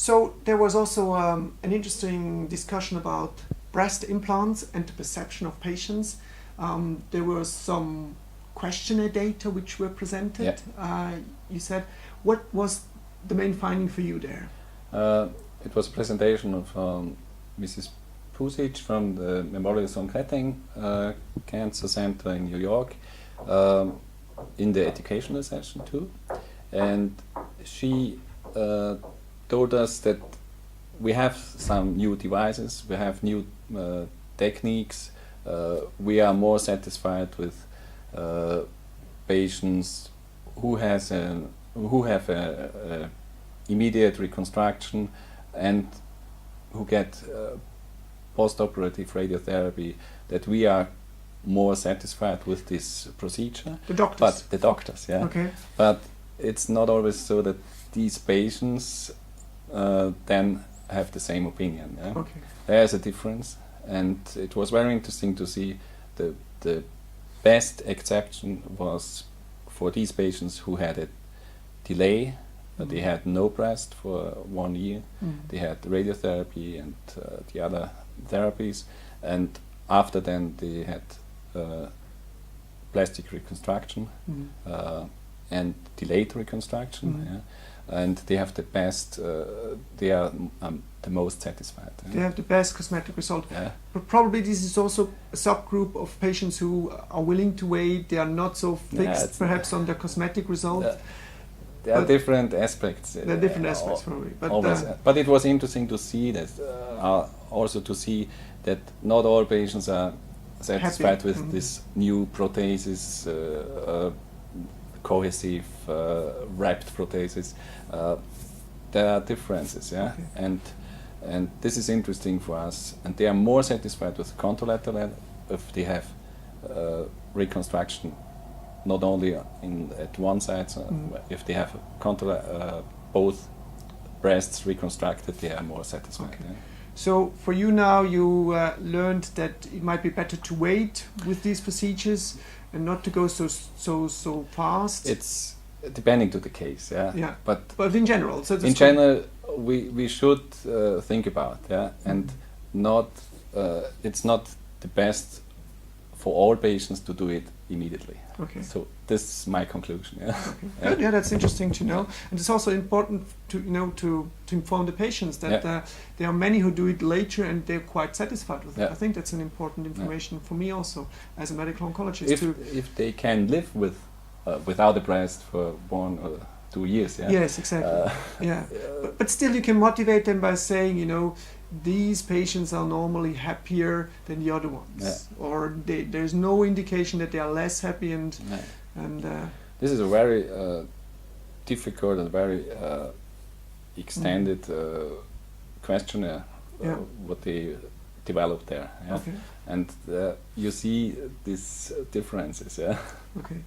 So there was also an interesting discussion about breast implants and the perception of patients. There were some questionnaire data which were presented. You said, what was the main finding for you there? It was a presentation of Mrs. Pusic from the Memorial Sloan Kettering Cancer Center in New York in the educational session too. And she told us that we have some new devices, we have new techniques, we are more satisfied with patients who have a immediate reconstruction and who get postoperative radiotherapy, that we are more satisfied with this procedure. The doctors? But the doctors, yeah. Okay. But it's not always so that these patients then have the same opinion. Yeah? Okay. There's a difference, and it was very interesting to see the best exception was for these patients who had a delay. They had no breast for 1 year. They had radiotherapy and the other therapies, and after then they had plastic reconstruction and delayed reconstruction. Yeah? And they have the best, they are the most satisfied. Yeah? They have the best cosmetic result. Yeah. But probably this is also a subgroup of patients who are willing to wait. They are not so fixed perhaps on the cosmetic result. There are different aspects. There are different aspects probably. But it was interesting to see that, also to see that not all patients are satisfied with this new prosthesis, cohesive, wrapped prosthesis. There are differences, yeah, and this is interesting for us. And they are more satisfied with contralateral if they have reconstruction, not only at one side. So if they have both breasts reconstructed, they are more satisfied. Okay. Yeah. So for you now, you learned that it might be better to wait with these procedures and not to go so fast. It's depending to the case, yeah. Yeah. But in general, so in general, we should think about, yeah, and not. It's not the best for all patients to do it immediately. Okay. So this is my conclusion. Yeah. Okay. Yeah, that's interesting to know, and it's also important to to inform the patients that there are many who do it later and they're quite satisfied with it. I think that's an important information for me also as a medical oncologist. If they can live with without a breast for 1 or 2 years. Yeah. Yes, exactly. But still, you can motivate them by saying, these patients are normally happier than the other ones, or there's no indication that they are less happy, and this is a very difficult and very extended questionnaire what they developed there, and you see these differences. Okay.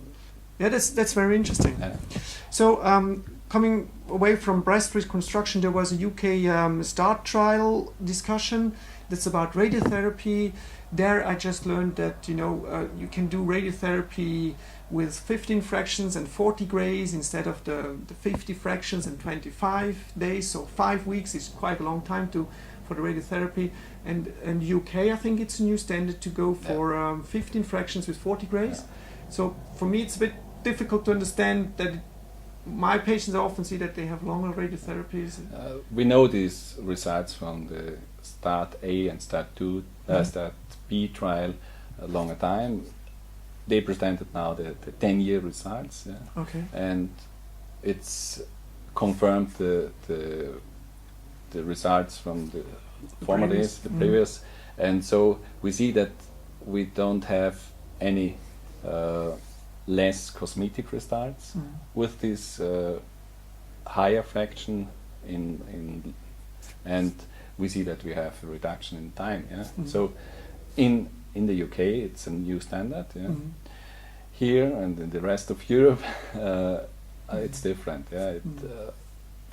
Yeah, that's very interesting. So coming away from breast reconstruction, there was a UK START trial discussion that's about radiotherapy. There I just learned that you can do radiotherapy with 15 fractions and 40 grays instead of the 50 fractions and 25 days. So 5 weeks is quite a long time for the radiotherapy. And UK, I think it's a new standard to go for 15 fractions with 40 grays. So for me, it's a bit difficult to understand that my patients often see that they have longer radiotherapies. We know these results from the START-A and START-B trial a longer time. They presented now the 10-year results, and it's confirmed the results from the former days, the previous, and so we see that we don't have any less cosmetic results with this higher fraction and we see that we have a reduction in time. So in the UK it's a new standard. Here and in the rest of Europe it's different. It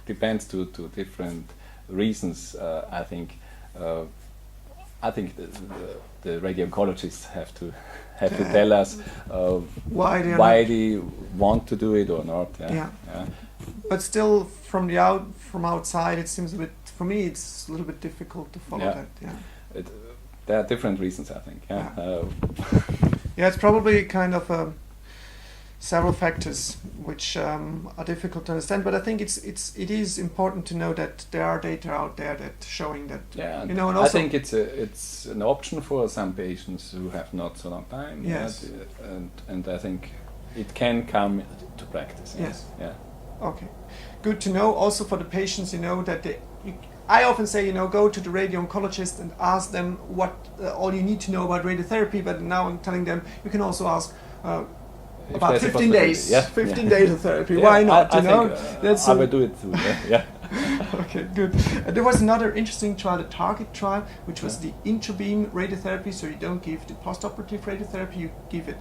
depends to different reasons. I think the radio-oncologists have to tell us why they want to do it or not. but still from outside, it seems a bit. For me, it's a little bit difficult to follow that. Yeah. There are different reasons, I think. Yeah. Yeah, it's probably kind of several factors which are difficult to understand. But I think it is important to know that there are data out there that showing that. Yeah, you know, and also I think it's an option for some patients who have not so long time. Yes. And I think it can come to practice. Yes. Yeah. Okay. Good to know. Also for the patients, you know, that I often say, you know, go to the radio-oncologist and ask them what all you need to know about radiotherapy. But now I'm telling them you can also ask about 15 days. Yeah. 15 days of therapy. Yeah, Why not? I you know, think, I will do it too. Yeah. Okay, good. There was another interesting trial, the TARGIT trial, which was the intrabeam radiotherapy. So you don't give the postoperative radiotherapy, you give it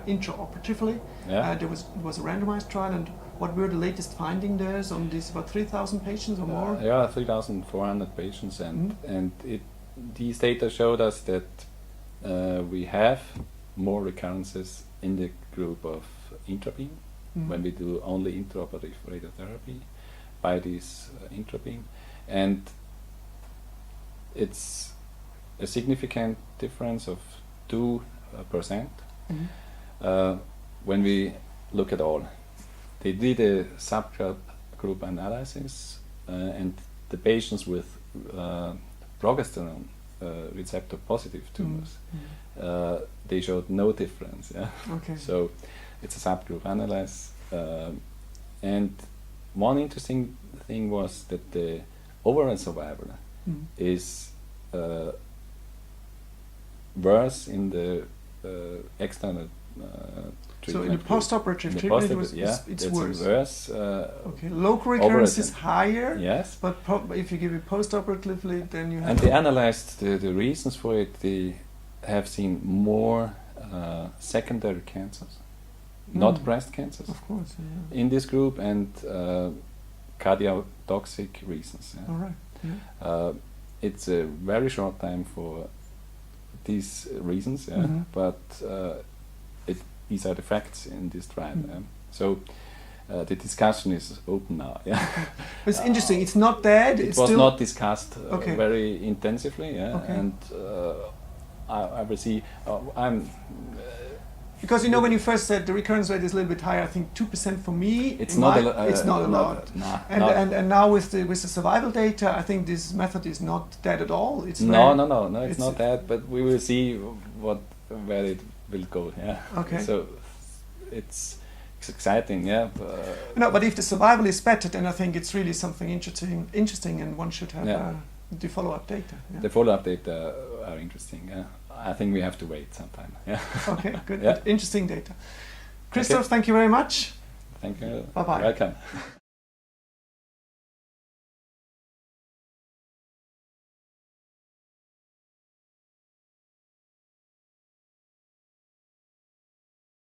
intraoperatively. Yeah. It was a randomized trial, and what were the latest findings there on this? About 3,000 patients or more? Yeah, 3,400 patients, and these data showed us that we have more recurrences in the group of intrabeam when we do only intraoperative radiotherapy by this intrabeam, and it's a significant difference of 2%. When we look at all, they did a subgroup analysis, and the patients with progesterone receptor positive tumors, they showed no difference. Yeah. Okay. So it's a subgroup analysis, and one interesting thing was that the overall survival is worse in the external treatment. So in the postoperative treatment, it's worse. Okay, local recurrence is higher. Yes, but if you give it postoperatively, then you have. And they analyzed the reasons for it. They have seen more secondary cancers, not breast cancers, of course, in this group, and cardiotoxic reasons. Yeah. All right. Yeah. It's a very short time for these reasons, but these are the facts in this trial. So the discussion is open now. Yeah. It's interesting. It's not dead. It was not discussed very intensively. Yeah. Okay. And I will see. Because you know, when you first said the recurrence rate is a little bit higher, I think 2% for me. It's not a lot. And now with the survival data, I think this method is not dead at all. It's no, it's not that. But we will see where it will go. Yeah. Okay. So it's exciting. Yeah. No, but if the survival is better, then I think it's really something interesting, and one should have the follow-up data. Yeah. The follow-up data are interesting. Yeah. I think we have to wait some time. Yeah. Okay, good. Interesting data. Christoph, thank you very much. Thank you. Bye-bye. Welcome.